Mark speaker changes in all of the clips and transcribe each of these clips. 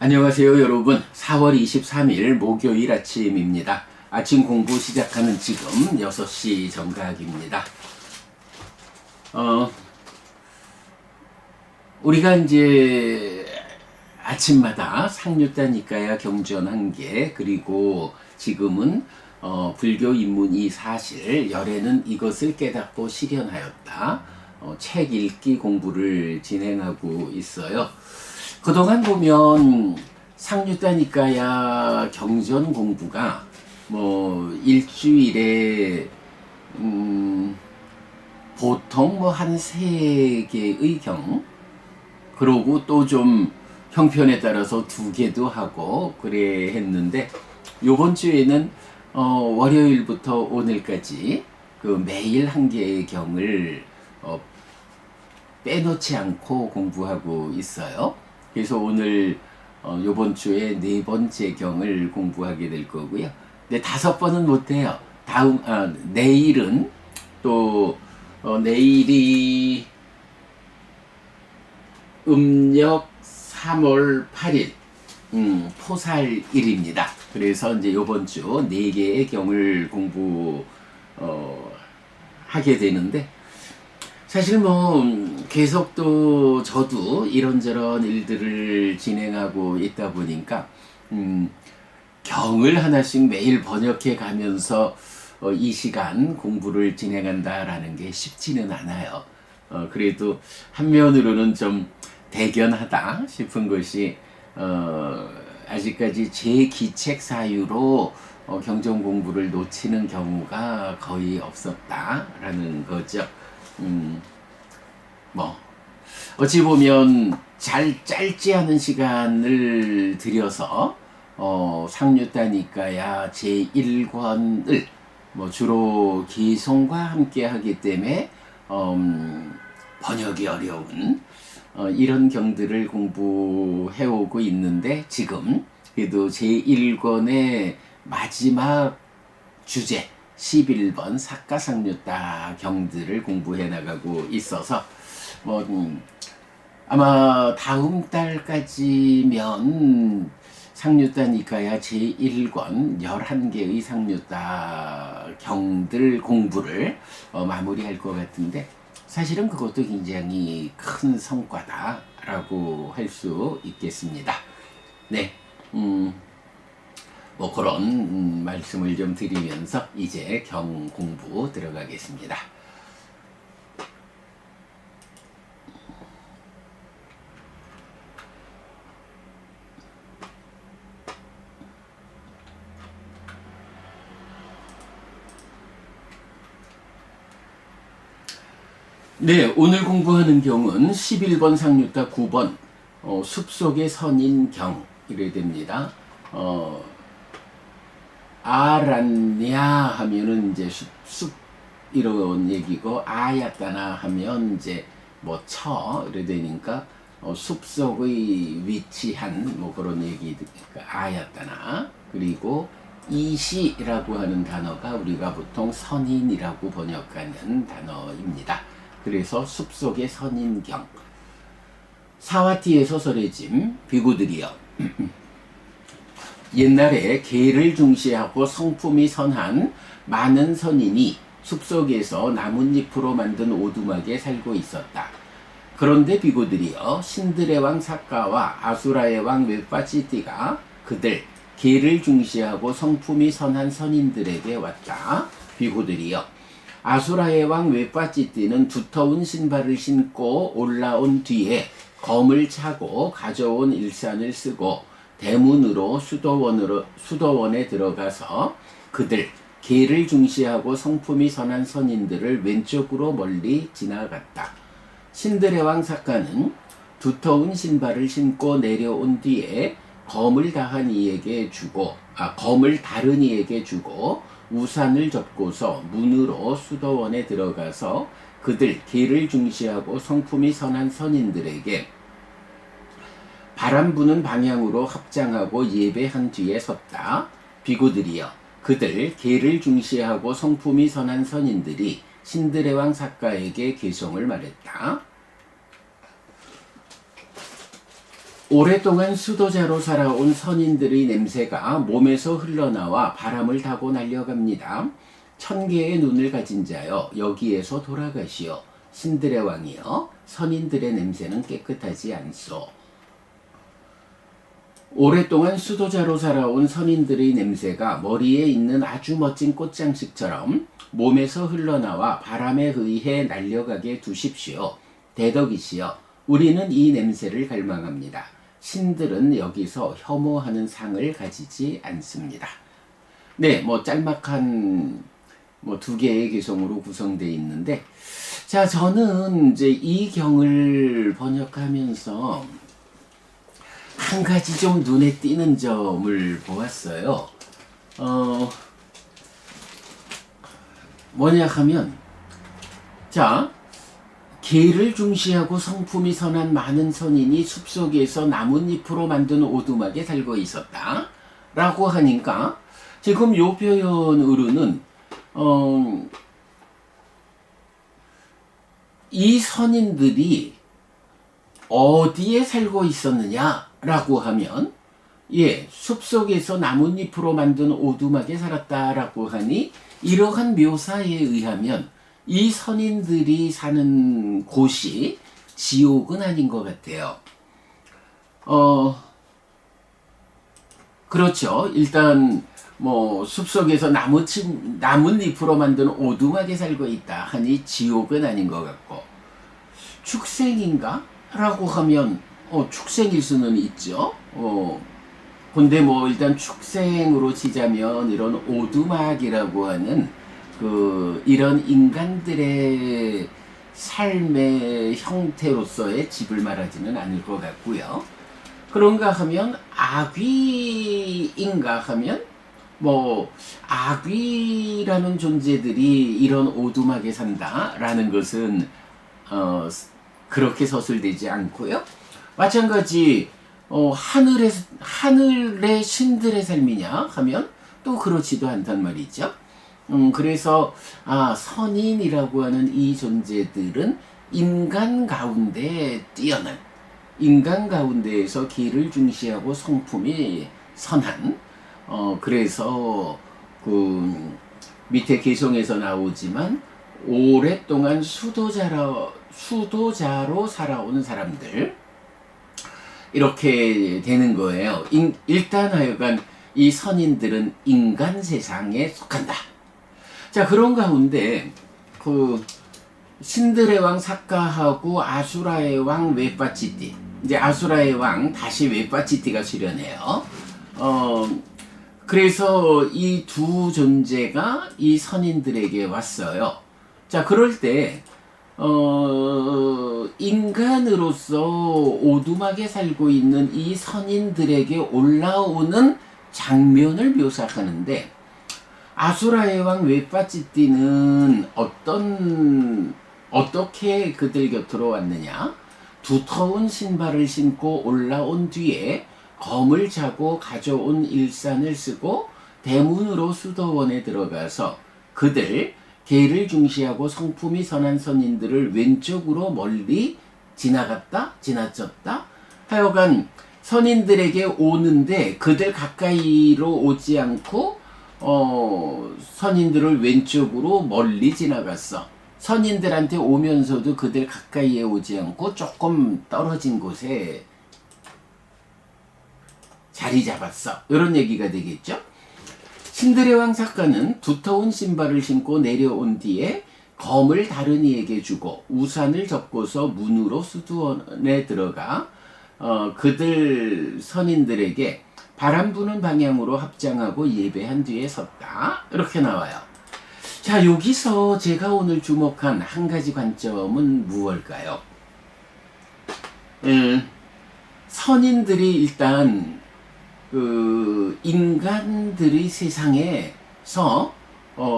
Speaker 1: 안녕하세요 여러분. 4월 23일 목요일 아침입니다. 아침 공부 시작하는 지금 6시 정각입니다. 우리가 이제 아침마다 상류단 니까야 경전 1개, 그리고 지금은 불교 입문이 사실 열애는 이것을 깨닫고 실현하였다, 책 읽기 공부를 진행하고 있어요. 그동안 보면 상류단 니까야 경전 공부가 일주일에 보통 한 3개의 경, 그러고 또 좀 형편에 따라서 2개도 하고 그래 했는데, 요번 주에는 월요일부터 오늘까지 매일 1개의 경을 빼놓지 않고 공부하고 있어요. 그래서 오늘 요번 주에 4번째 경을 공부하게 될 거고요. 근데 5번은 못해요. 내일은 또 내일이 음력 3월 8일 포살일입니다. 그래서 이제 요번 주 4개의 경을 공부 하게 되는데, 사실 계속 또 저도 이런저런 일들을 진행하고 있다 보니까 경을 하나씩 매일 번역해 가면서 이 시간 공부를 진행한다라는 게 쉽지는 않아요. 그래도 한면으로는 좀 대견하다 싶은 것이, 아직까지 제 기책 사유로 경전 공부를 놓치는 경우가 거의 없었다라는 거죠. 어찌 보면 짧지 않은 시간을 들여서 상류단 니까야 제1권을 주로 기송과 함께 하기 때문에 번역이 어려운 이런 경들을 공부해오고 있는데, 지금 그래도 제1권의 마지막 주제 11번 사가상류다 경들을 공부해 나가고 있어서 아마 다음 달까지면 상류단 니까야 제1권 11개의 상류다 경들 공부를 마무리할 것 같은데, 사실은 그것도 굉장히 큰 성과다라고 할 수 있겠습니다. 네, 그런 말씀을 좀 드리면서 이제 경 공부 들어가겠습니다. 네, 오늘 공부하는 경은 11번 상류다 9번 숲속의 선인경 이래 됩니다. 아란냐 하면은 이제 숲 이런 얘기고, 아야따나 하면 이제 이래 되니까 숲속의 위치한 그런 얘기니까 아야따나. 그리고 이시라고 하는 단어가 우리가 보통 선인이라고 번역하는 단어입니다. 그래서 숲속의 선인경. 사와티에서 설해짐 비구들이여, 옛날에 계를 중시하고 성품이 선한 많은 선인이 숲속에서 나뭇잎으로 만든 오두막에 살고 있었다. 그런데 비구들이여, 신들의 왕 사가와 아수라의 왕 웨빠치띠가 그들 계를 중시하고 성품이 선한 선인들에게 왔다. 비구들이여, 아수라의 왕 웨빠치띠는 두터운 신발을 신고 올라온 뒤에 검을 차고 가져온 일산을 쓰고 대문으로 수도원에 들어가서 그들 계를 중시하고 성품이 선한 선인들을 왼쪽으로 멀리 지나갔다. 신들의 왕 사가는 두터운 신발을 신고 내려온 뒤에 검을 다른 이에게 주고 우산을 접고서 문으로 수도원에 들어가서 그들 계를 중시하고 성품이 선한 선인들에게 바람 부는 방향으로 합장하고 예배한 뒤에 섰다. 비구들이여, 그들 계를 중시하고 성품이 선한 선인들이 신들의 왕 사가에게 계송을 말했다. 오랫동안 수도자로 살아온 선인들의 냄새가 몸에서 흘러나와 바람을 타고 날려갑니다. 1000개의 눈을 가진 자여 여기에서 돌아가시오. 신들의 왕이여 선인들의 냄새는 깨끗하지 않소. 오랫동안 수도자로 살아온 선인들의 냄새가 머리에 있는 아주 멋진 꽃장식처럼 몸에서 흘러나와 바람에 의해 날려가게 두십시오. 대덕이시여 우리는 이 냄새를 갈망합니다. 신들은 여기서 혐오하는 상을 가지지 않습니다. 네, 짤막한 2개의 개성으로 구성되어 있는데, 자, 저는 이제 이 경을 번역하면서 한 가지 좀 눈에 띄는 점을 보았어요. 뭐냐 하면, 자, 계를 중시하고 성품이 선한 많은 선인이 숲속에서 나뭇잎으로 만든 오두막에 살고 있었다 라고 하니까, 지금 요 표현으로는 이 선인들이 어디에 살고 있었느냐라고 하면, 숲속에서 나뭇잎으로 만든 오두막에 살았다라고 하니, 이러한 묘사에 의하면 이 선인들이 사는 곳이 지옥은 아닌 것 같아요. 그렇죠. 일단 숲속에서 나뭇잎으로 만든 오두막에 살고 있다 하니 지옥은 아닌 것 같고, 축생인가? 라고 하면 축생일 수는 있죠. 근데 일단 축생으로 치자면 이런 오두막이라고 하는 이런 인간들의 삶의 형태로서의 집을 말하지는 않을 것 같고요. 그런가 하면 아귀인가 하면 아귀라는 존재들이 이런 오두막에 산다라는 것은 그렇게 서술되지 않고요. 마찬가지 하늘의 신들의 삶이냐 하면 또 그렇지도 않단 말이죠. 그래서 선인이라고 하는 이 존재들은 인간 가운데 뛰어난, 인간 가운데에서 기를 중시하고 성품이 선한, 그래서 밑에 개성에서 나오지만 오랫동안 수도자로 살아온 사람들, 이렇게 되는 거예요. 일단 하여간 이 선인들은 인간 세상에 속한다. 자, 그런 가운데 신들의 왕 사카하고 아수라의 왕 웨빠치띠, 이제 아수라의 왕 다시 웨빠치띠가 수련해요. 그래서 이 두 존재가 이 선인들에게 왔어요. 자, 그럴 때 인간으로서 오두막에 살고 있는 이 선인들에게 올라오는 장면을 묘사하는데, 아수라의 왕 웨빠치띠는 어떻게 그들 곁으로 왔느냐? 두터운 신발을 신고 올라온 뒤에 검을 차고 가져온 일산을 쓰고 대문으로 수도원에 들어가서 그들 계를 중시하고 성품이 선한 선인들을 왼쪽으로 멀리 지나쳤다 하여간 선인들에게 오는데 그들 가까이로 오지 않고 선인들을 왼쪽으로 멀리 지나갔어. 선인들한테 오면서도 그들 가까이에 오지 않고 조금 떨어진 곳에 자리 잡았어. 이런 얘기가 되겠죠. 신들의 왕 사카는 두터운 신발을 신고 내려온 뒤에 검을 다른 이에게 주고 우산을 접고서 문으로 수도원에 들어가 그들 선인들에게 바람 부는 방향으로 합장하고 예배한 뒤에 섰다. 이렇게 나와요. 자, 여기서 제가 오늘 주목한 한 가지 관점은 무엇일까요? 선인들이 일단 인간들의 세상에서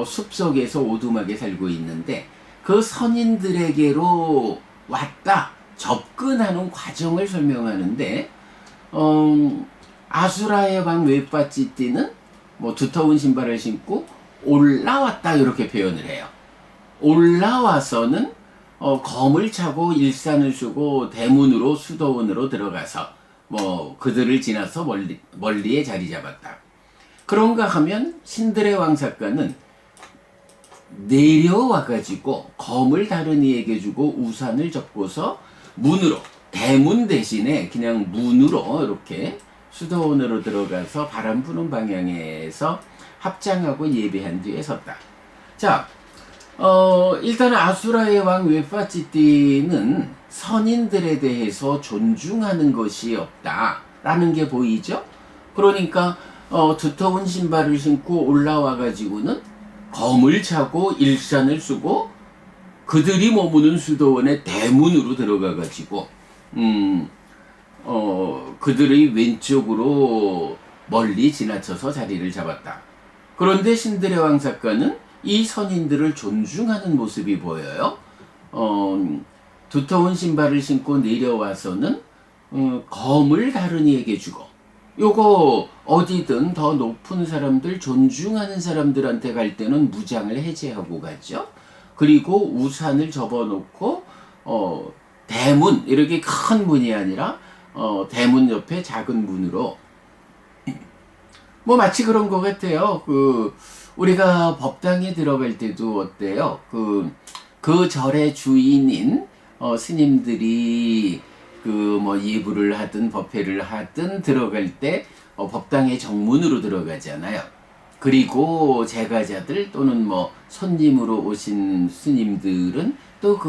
Speaker 1: 숲속에서 오두막에 살고 있는데, 그 선인들에게로 왔다, 접근하는 과정을 설명하는데, 아수라의 왕 웨빠치띠는 두터운 신발을 신고 올라왔다 이렇게 표현을 해요. 올라와서는 검을 차고 일산을 쓰고 대문으로 수도원으로 들어가서 뭐 그들을 지나서 멀리에 자리 잡았다. 그런가 하면 신들의 왕사과는 내려와 가지고 검을 다른 이에게 주고 우산을 접고서 문으로, 대문 대신에 그냥 문으로 이렇게 수도원으로 들어가서 바람 부는 방향에서 합장하고 예배한 뒤에 섰다. 자, 일단 아수라의 왕 웨파치띠는 선인들에 대해서 존중하는 것이 없다라는 게 보이죠? 그러니까 두터운 신발을 신고 올라와 가지고는 검을 차고 일산을 쓰고 그들이 머무는 수도원의 대문으로 들어가 가지고 그들의 왼쪽으로 멀리 지나쳐서 자리를 잡았다. 그런데 신들의 왕사과는 이 선인들을 존중하는 모습이 보여요. 두터운 신발을 신고 내려와서는 검을 다른 이에게 주고, 요거 어디든 더 높은 사람들, 존중하는 사람들한테 갈 때는 무장을 해제하고 가죠. 그리고 우산을 접어놓고 대문, 이렇게 큰 문이 아니라 대문 옆에 작은 문으로, 뭐 마치 그런 것 같아요. 우리가 법당에 들어갈 때도 어때요? 그 절의 주인인 스님들이 뭐 예불을 하든 법회를 하든 들어갈 때 법당의 정문으로 들어가잖아요. 그리고 제가자들 또는 뭐 손님으로 오신 스님들은 또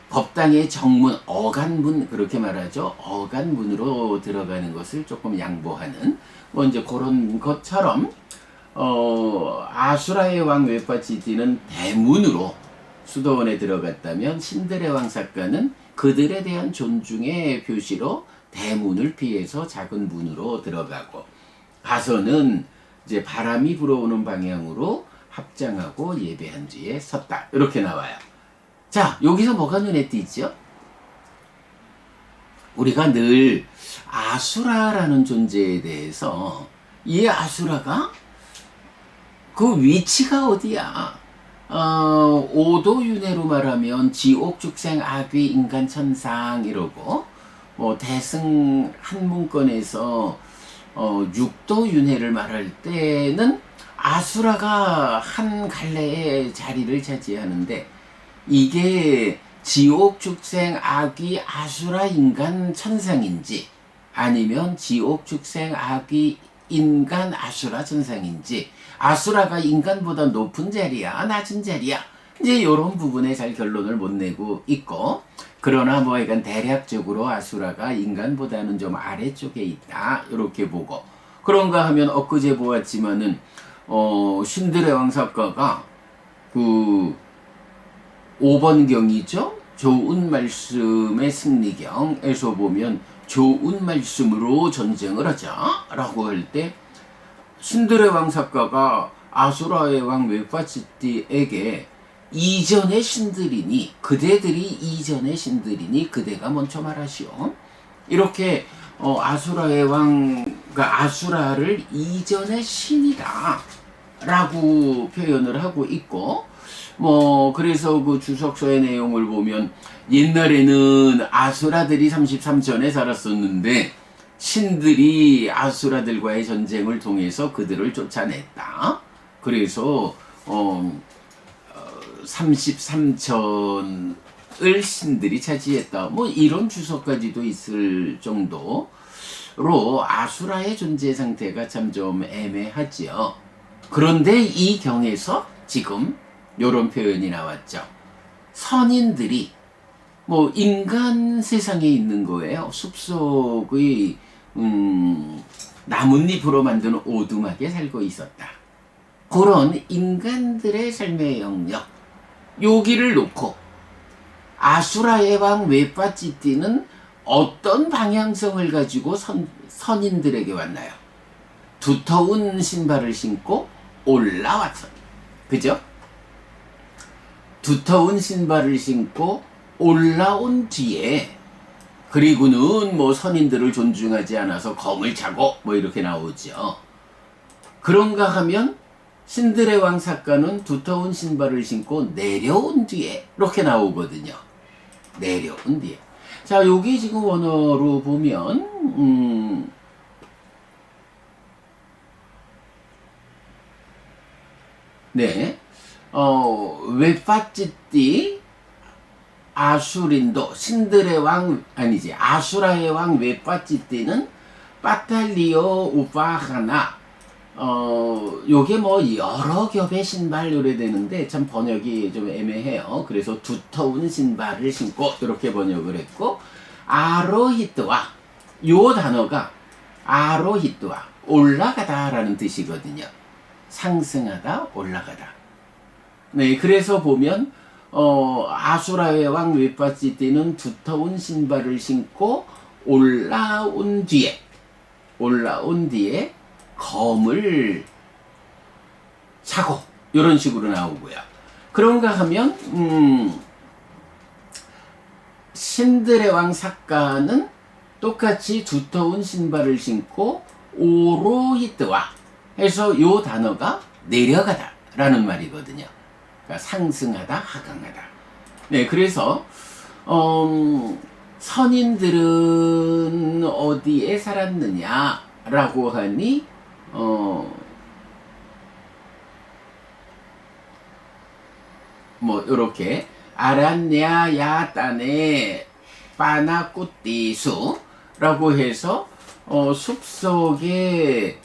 Speaker 1: 법당의 정문, 어간문, 그렇게 말하죠. 어간문으로 들어가는 것을 조금 양보하는 뭐 이제 그런 것처럼 아수라의 왕 웨파치티는 대문으로 수도원에 들어갔다면 신들의 왕사과는 그들에 대한 존중의 표시로 대문을 피해서 작은 문으로 들어가고 가서는 이제 바람이 불어오는 방향으로 합장하고 예배한 뒤에 섰다. 이렇게 나와요. 자, 여기서 뭐가 눈에 띄죠? 우리가 늘 아수라라는 존재에 대해서 이 아수라가 그 위치가 어디야? 오도윤회로 말하면 지옥, 축생, 악귀, 인간, 천상 이러고 뭐 대승 한 문건에서 육도윤회를 말할 때는 아수라가 한 갈래의 자리를 차지하는데 이게 지옥, 축생, 악귀, 아수라, 인간, 천상인지 아니면 지옥, 축생, 악귀, 인간, 아수라, 천상인지 아수라가 인간보다 높은 자리야, 낮은 자리야, 이제 이런 부분에 잘 결론을 못 내고 있고, 그러나 뭐 약간 대략적으로 아수라가 인간보다는 좀 아래쪽에 있다 이렇게 보고, 그런가 하면 엊그제 보았지만은 신들의 왕사과가 5번경이죠. 좋은 말씀의 승리경에서 보면 좋은 말씀으로 전쟁을 하자 라고 할 때 신들의 왕사과가 아수라의 왕 웨파치띠에게 이전의 신들이니 그대들이 이전의 신들이니 그대가 먼저 말하시오. 이렇게 아수라의 그러니까 아수라를 이전의 신이다 라고 표현을 하고 있고, 뭐 그래서 그 주석서의 내용을 보면 옛날에는 아수라들이 33천에 살았었는데 신들이 아수라들과의 전쟁을 통해서 그들을 쫓아냈다. 그래서 33천을 신들이 차지했다. 뭐 이런 주석까지도 있을 정도로 아수라의 존재 상태가 참 좀 애매하지요. 그런데 이 경에서 지금 이런 표현이 나왔죠. 선인들이 뭐 인간 세상에 있는 거예요. 숲속의 나뭇잎으로 만든 오두막에 살고 있었다. 그런 인간들의 삶의 영역, 여기를 놓고 아수라의 왕 웨파치띠는 어떤 방향성을 가지고 선인들에게 왔나요? 두터운 신발을 신고 올라왔어. 그죠? 두터운 신발을 신고 올라온 뒤에, 그리고는 뭐 선인들을 존중하지 않아서 검을 차고 뭐 이렇게 나오죠. 그런가 하면 신들의 왕사과는 두터운 신발을 신고 내려온 뒤에 이렇게 나오거든요. 내려온 뒤에. 자, 여기 지금 원어로 보면 네, 웨파찌띠 아수린도 신들의 왕 아니지 아수라의 왕 웨파찌띠는 파탈리오 우파하나 요게 뭐 여러 겹의 신발 요래 되는데 참 번역이 좀 애매해요. 그래서 두터운 신발을 신고 이렇게 번역을 했고 아로히트와 요 단어가 아로히트와 올라가다 라는 뜻이거든요. 상승하다 올라가다. 네, 그래서 보면 아수라의 왕 웨파찌띠는 두터운 신발을 신고 올라온 뒤에 검을 차고 이런 식으로 나오고요. 그런가 하면 신들의 왕 삭가는 똑같이 두터운 신발을 신고 오로히트와 해서 요 단어가 내려가다 라는 말이거든요. 그러니까 상승하다 하강하다. 네, 그래서 선인들은 어디에 살았느냐 라고 하니 뭐 요렇게 아란냐 야단에 파나꾸띠수 라고 해서 숲속에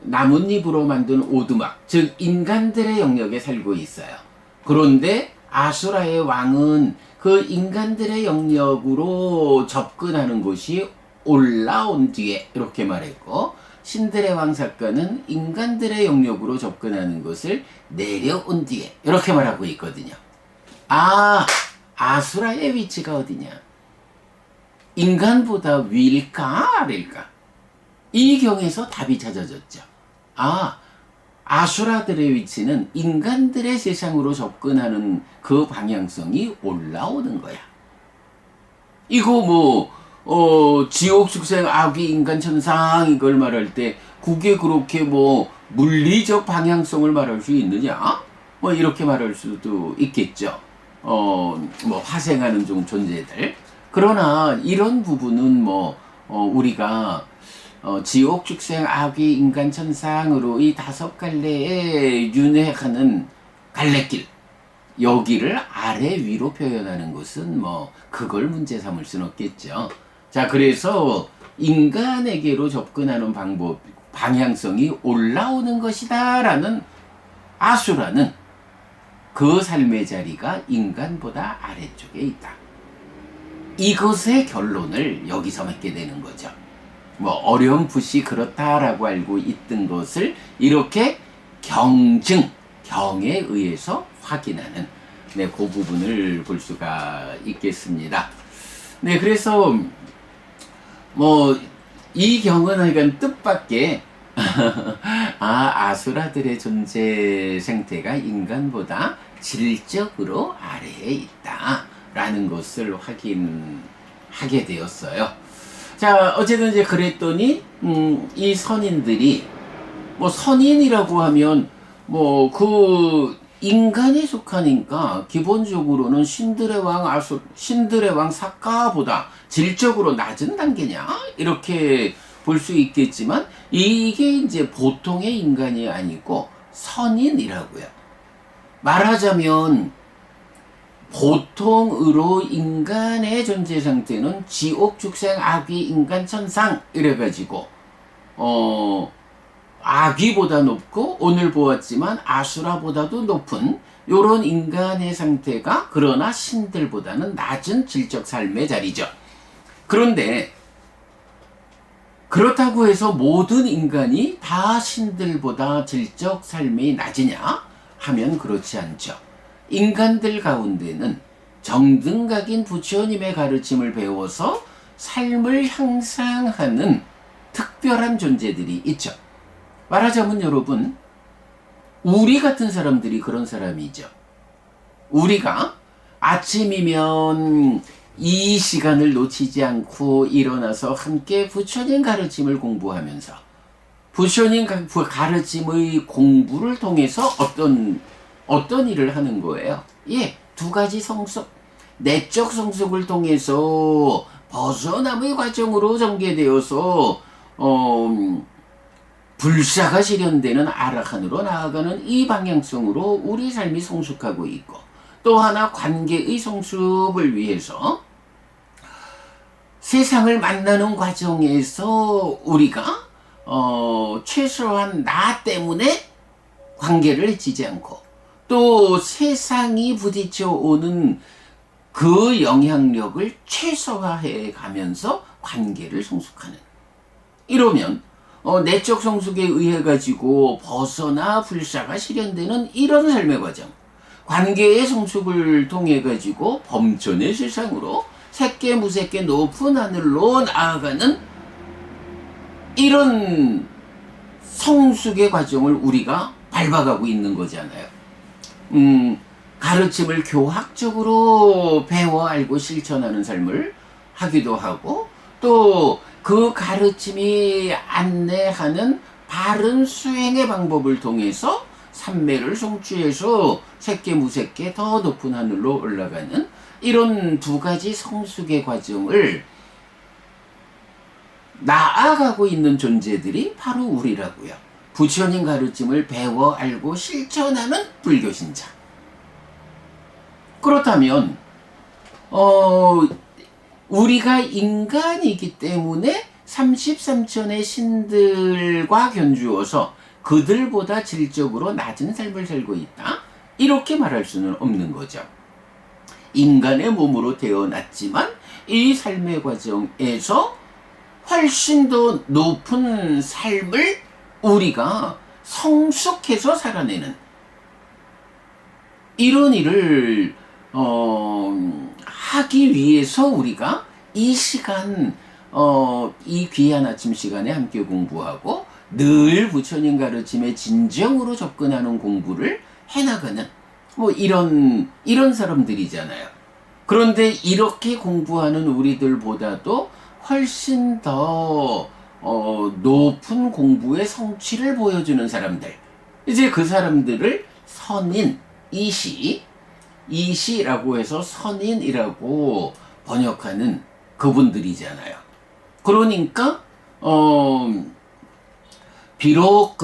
Speaker 1: 나뭇잎으로 만든 오두막, 즉 인간들의 영역에 살고 있어요. 그런데 아수라의 왕은 그 인간들의 영역으로 접근하는 것이 올라온 뒤에 이렇게 말했고, 신들의 왕 삭가는 인간들의 영역으로 접근하는 것을 내려온 뒤에 이렇게 말하고 있거든요. 아수라의 위치가 어디냐? 인간보다 위일까 아래일까? 이 경에서 답이 찾아졌죠. 아수라들의 위치는 인간들의 세상으로 접근하는 그 방향성이 올라오는 거야. 이거 지옥, 축생, 악귀, 인간, 천상 이걸 말할 때 그게 그렇게 물리적 방향성을 말할 수 있느냐? 이렇게 말할 수도 있겠죠. 화생하는 좀 존재들. 그러나 이런 부분은 우리가 지옥, 축생, 악귀, 인간, 천상으로 이 5갈래에 윤회하는 갈래길, 여기를 아래 위로 표현하는 것은 그걸 문제 삼을 수는 없겠죠. 자, 그래서 인간에게로 접근하는 방향성이 올라오는 것이다 라는 아수라는 그 삶의 자리가 인간보다 아래쪽에 있다. 이것의 결론을 여기서 맺게 되는 거죠. 어렴풋이 그렇다라고 알고 있던 것을 이렇게 경에 의해서 확인하는, 네, 그 부분을 볼 수가 있겠습니다. 네, 그래서 이 경은 하여간 뜻밖의 아수라들의 존재 생태가 인간보다 질적으로 아래에 있다라는 것을 확인하게 되었어요. 자, 어쨌든 이제 그랬더니 이 선인들이 선인이라고 하면 그 인간에 속하니까 기본적으로는 신들의 왕 삭가보다 질적으로 낮은 단계냐 이렇게 볼 수 있겠지만, 이게 이제 보통의 인간이 아니고 선인이라고요. 말하자면 보통으로 인간의 존재 상태는 지옥, 축생, 악귀, 인간, 천상 이래가지고 악귀보다 높고 오늘 보았지만 아수라보다도 높은 요런 인간의 상태가, 그러나 신들보다는 낮은 질적 삶의 자리죠. 그런데 그렇다고 해서 모든 인간이 다 신들보다 질적 삶이 낮으냐 하면 그렇지 않죠. 인간들 가운데는 정등각인 부처님의 가르침을 배워서 삶을 향상하는 특별한 존재들이 있죠. 말하자면 여러분, 우리 같은 사람들이 그런 사람이죠. 우리가 아침이면 이 시간을 놓치지 않고 일어나서 함께 부처님 가르침을 공부하면서 부처님 가르침의 공부를 통해서 어떤 일을 하는 거예요? 두 가지 성숙, 내적 성숙을 통해서 벗어남의 과정으로 전개되어서 불사가 실현되는 아라칸으로 나아가는 이 방향성으로 우리 삶이 성숙하고 있고, 또 하나 관계의 성숙을 위해서 세상을 만나는 과정에서 우리가 최소한 나 때문에 관계를 해치지 않고, 또 세상이 부딪혀 오는 그 영향력을 최소화해 가면서 관계를 성숙하는, 이러면 내적 성숙에 의해 가지고 벗어나 불사가 실현되는 이런 삶의 과정, 관계의 성숙을 통해 가지고 범천의 세상으로 새께 무새께 높은 하늘로 나아가는 이런 성숙의 과정을 우리가 밟아가고 있는 거잖아요. 가르침을 교학적으로 배워 알고 실천하는 삶을 하기도 하고, 또 그 가르침이 안내하는 바른 수행의 방법을 통해서 삼매를 성취해서 새께 무새께 더 높은 하늘로 올라가는 이런 두 가지 성숙의 과정을 나아가고 있는 존재들이 바로 우리라고요. 부처님 가르침을 배워 알고 실천하는 불교신자. 그렇다면 우리가 인간이기 때문에 33천의 신들과 견주어서 그들보다 질적으로 낮은 삶을 살고 있다, 이렇게 말할 수는 없는 거죠. 인간의 몸으로 태어났지만 이 삶의 과정에서 훨씬 더 높은 삶을 우리가 성숙해서 살아내는 이런 일을 하기 위해서 우리가 이 시간, 이 귀한 아침 시간에 함께 공부하고 늘 부처님 가르침에 진정으로 접근하는 공부를 해나가는 이런 사람들이잖아요. 그런데 이렇게 공부하는 우리들보다도 훨씬 더 높은 공부의 성취를 보여주는 사람들, 이제 그 사람들을 선인, 이시라고 해서 선인이라고 번역하는 그분들이잖아요. 그러니까 비록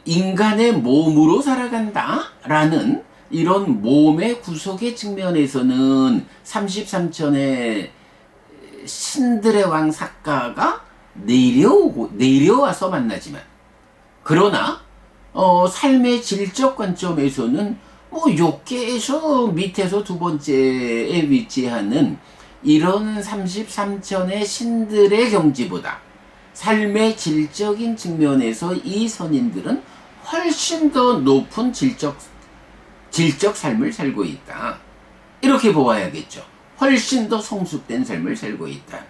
Speaker 1: 인간의 몸으로 살아간다라는 이런 몸의 구속의 측면에서는 33천의 신들의 왕 삭가가 내려와서 만나지만, 그러나 삶의 질적 관점에서는 욕계에서 밑에서 두 번째에 위치하는 이런 33천의 신들의 경지보다 삶의 질적인 측면에서 이 선인들은 훨씬 더 높은 질적 삶을 살고 있다, 이렇게 보아야겠죠. 훨씬 더 성숙된 삶을 살고 있다.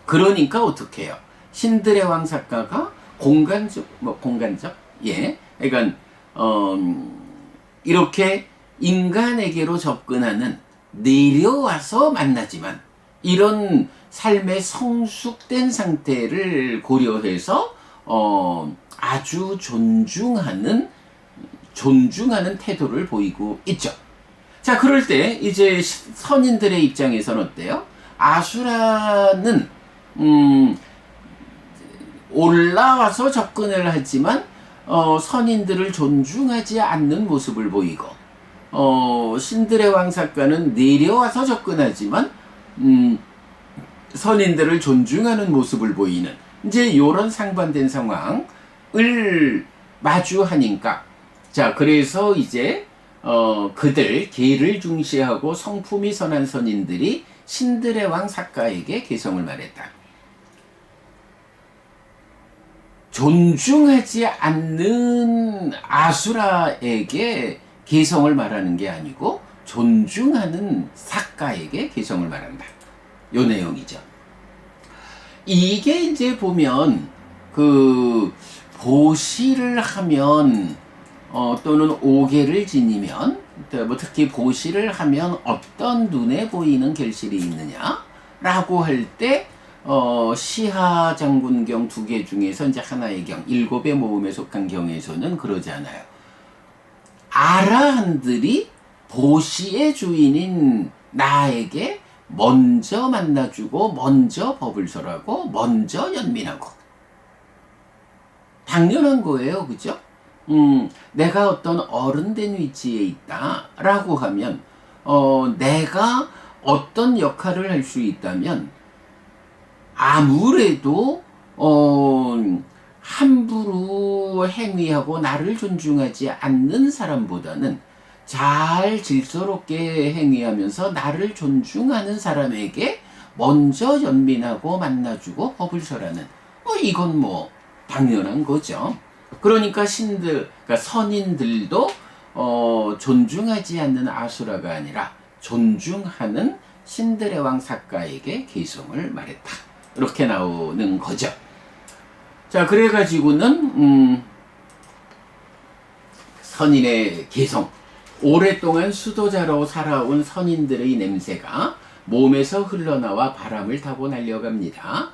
Speaker 1: 그러니까 어떻게 해요? 신들의 왕 삭가가 공간적, 그러니까 이렇게 인간에게로 접근하는, 내려와서 만나지만 이런 삶의 성숙된 상태를 고려해서 아주 존중하는 태도를 보이고 있죠. 자, 그럴 때 이제 선인들의 입장에서는 어때요? 아수라는 올라와서 접근을 하지만 선인들을 존중하지 않는 모습을 보이고, 신들의 왕 삭가는 내려와서 접근하지만 선인들을 존중하는 모습을 보이는, 이제 이런 상반된 상황을 마주하니까, 자, 그래서 이제 개를 중시하고 성품이 선한 선인들이 신들의 왕 삭가에게 개성을 말했다. 존중하지 않는 아수라에게 개성을 말하는 게 아니고 존중하는 삭가에게 개성을 말한다, 요 내용이죠. 이게 이제 보면 보시를 하면 또는 오계를 지니면, 특히 보시를 하면 어떤 눈에 보이는 결실이 있느냐라고 할 때 시하 장군경 2개 중에서 이제 하나의 경, 7의 모음에 속한 경에서는 그러잖아요. 아라한들이 보시의 주인인 나에게 먼저 만나주고 먼저 법을 설하고 먼저 연민하고 당연한 거예요. 그죠? 내가 어떤 어른된 위치에 있다라고 하면 내가 어떤 역할을 할 수 있다면 아무래도 함부로 행위하고 나를 존중하지 않는 사람보다는 잘 질서롭게 행위하면서 나를 존중하는 사람에게 먼저 연민하고 만나주고 법을 설하는 이건 뭐 당연한 거죠. 그러니까 그러니까 선인들도 존중하지 않는 아수라가 아니라 존중하는 신들의 왕 삭가에게 계성을 말했다. 이렇게 나오는 거죠. 자, 그래가지고는 선인의 계성, 오랫동안 수도자로 살아온 선인들의 냄새가 몸에서 흘러나와 바람을 타고 날려갑니다.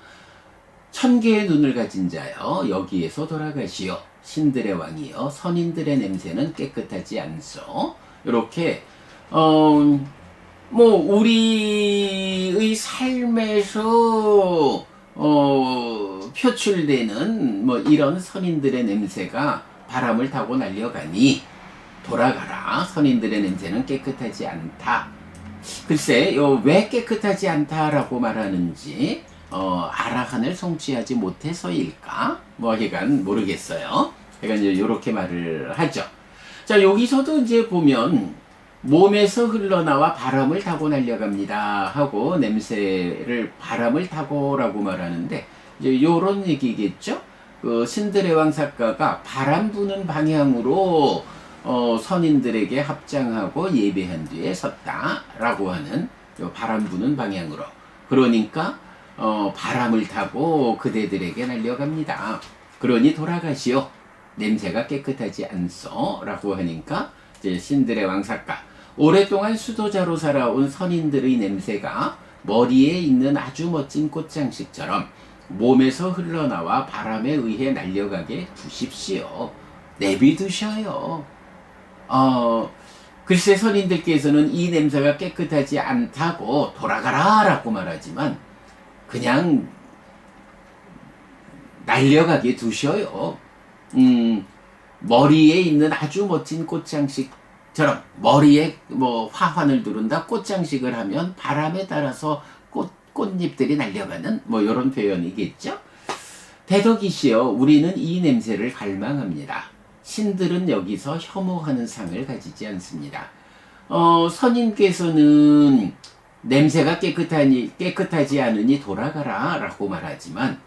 Speaker 1: 1000개의 눈을 가진 자여 여기에서 돌아가시오. 신들의 왕이여 선인들의 냄새는 깨끗하지 않소. 이렇게 뭐 우리의 삶에서 표출되는 뭐 이런 선인들의 냄새가 바람을 타고 날려가니 돌아가라. 선인들의 냄새는 깨끗하지 않다. 글쎄, 왜 깨끗하지 않다라고 말하는지 아라한을 성취하지 못해서일까? 뭐 하여간 모르겠어요. 그러니까 이제 이렇게 말을 하죠. 자, 여기서도 이제 보면 몸에서 흘러나와 바람을 타고 날려갑니다 하고 냄새를 바람을 타고라고 말하는데 이제 요런 얘기겠죠. 그 신들의 왕 삭가가 바람 부는 방향으로 선인들에게 합장하고 예배한 뒤에 섰다라고 하는 바람 부는 방향으로. 그러니까 바람을 타고 그대들에게 날려갑니다. 그러니 돌아가시오. 냄새가 깨끗하지 않소 라고 하니까 이제 신들의 왕 삭가, 오랫동안 수도자로 살아온 선인들의 냄새가 머리에 있는 아주 멋진 꽃장식처럼 몸에서 흘러나와 바람에 의해 날려가게 두십시오. 내비두셔요. 글쎄 선인들께서는 이 냄새가 깨끗하지 않다고 돌아가라 라고 말하지만 그냥 날려가게 두셔요. 머리에 있는 아주 멋진 꽃장식처럼 머리에 뭐 화환을 두른다, 꽃장식을 하면 바람에 따라서 꽃잎들이 날려가는 뭐 이런 표현이겠죠. 대덕이시여 우리는 이 냄새를 갈망합니다. 신들은 여기서 혐오하는 상을 가지지 않습니다. 선인께서는 냄새가 깨끗하지 않으니 돌아가라 라고 말하지만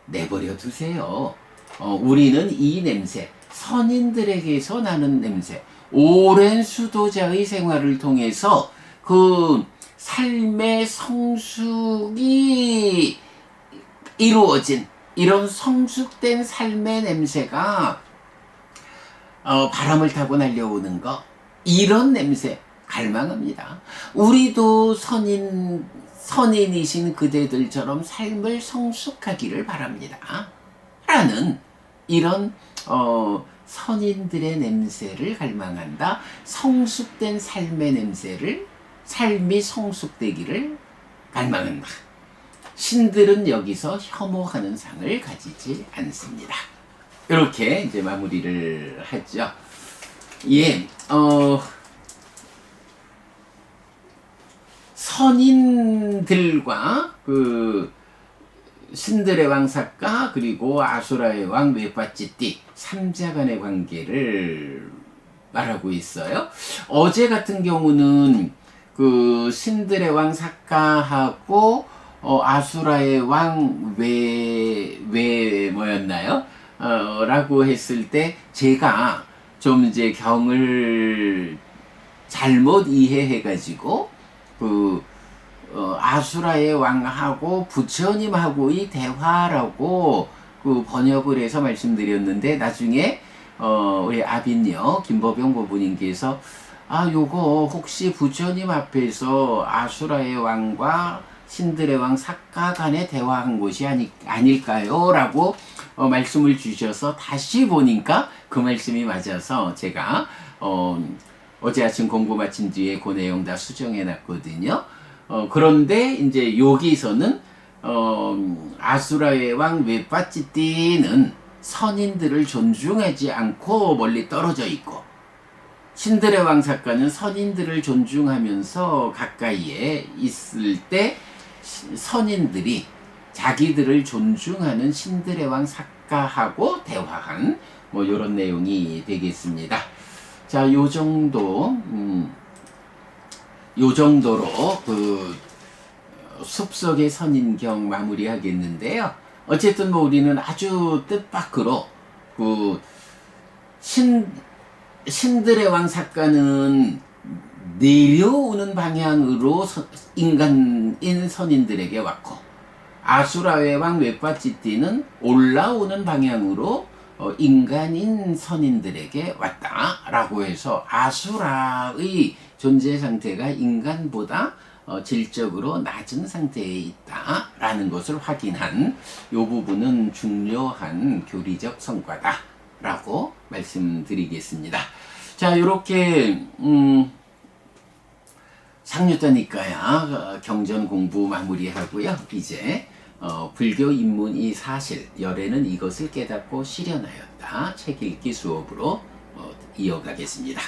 Speaker 1: 내버려 두세요. 우리는 이 냄새, 선인들에게서 나는 냄새, 오랜 수도자의 생활을 통해서 그 삶의 성숙이 이루어진 이런 성숙된 삶의 냄새가 바람을 타고 날려오는 거, 이런 냄새 갈망합니다. 우리도 선인이신 그대들처럼 삶을 성숙하기를 바랍니다. 라는 이런 선인들의 냄새를 갈망한다. 성숙된 삶의 냄새를, 삶이 성숙되기를 갈망한다. 신들은 여기서 혐오하는 상을 가지지 않습니다. 이렇게 이제 마무리를 하죠. 예, 선인들과 그 신들의 왕 삭가 그리고 아수라의 왕 웨파찌띠 3자 간의 관계를 말하고 있어요. 어제 같은 경우는 그 신들의 왕 삭가하고 아수라의 왕 뭐였나요? 라고 했을 때 제가 좀 이제 경을 잘못 이해해가지고 아수라의 왕하고 부처님하고의 대화라고 그 번역을 해서 말씀드렸는데 나중에 우리 아빈요 김보병 고부님께서 요거 혹시 부처님 앞에서 아수라의 왕과 신들의 왕 삭가 간에 대화한 것이 아닐까요? 라고 말씀을 주셔서 다시 보니까 그 말씀이 맞아서 제가 어제 아침 공부 마친 뒤에 그 내용 다 수정해 놨거든요. 그런데 이제 여기서는 아수라의 왕 웨빠찌띠는 선인들을 존중하지 않고 멀리 떨어져 있고, 신들의 왕 사카는 선인들을 존중하면서 가까이에 있을 때 선인들이 자기들을 존중하는 신들의 왕 사카하고 대화한 뭐 이런 내용이 되겠습니다. 자, 요 정도로 그 숲속의 선인경 마무리하겠는데요. 어쨌든 뭐 우리는 아주 뜻밖으로 그 신들의 왕 사카는 내려오는 방향으로 인간인 선인들에게 왔고, 아수라의 왕 웨빠찌띠는 올라오는 방향으로 인간인 선인들에게 왔다라고 해서 아수라의 존재 상태가 인간보다 질적으로 낮은 상태에 있다라는 것을 확인한 이 부분은 중요한 교리적 성과다라고 말씀드리겠습니다. 자, 이렇게 상류자니까야 경전 공부 마무리하고요. 이제 불교 입문 이 사실, 열애는 이것을 깨닫고 실현하였다 책 읽기 수업으로 이어가겠습니다.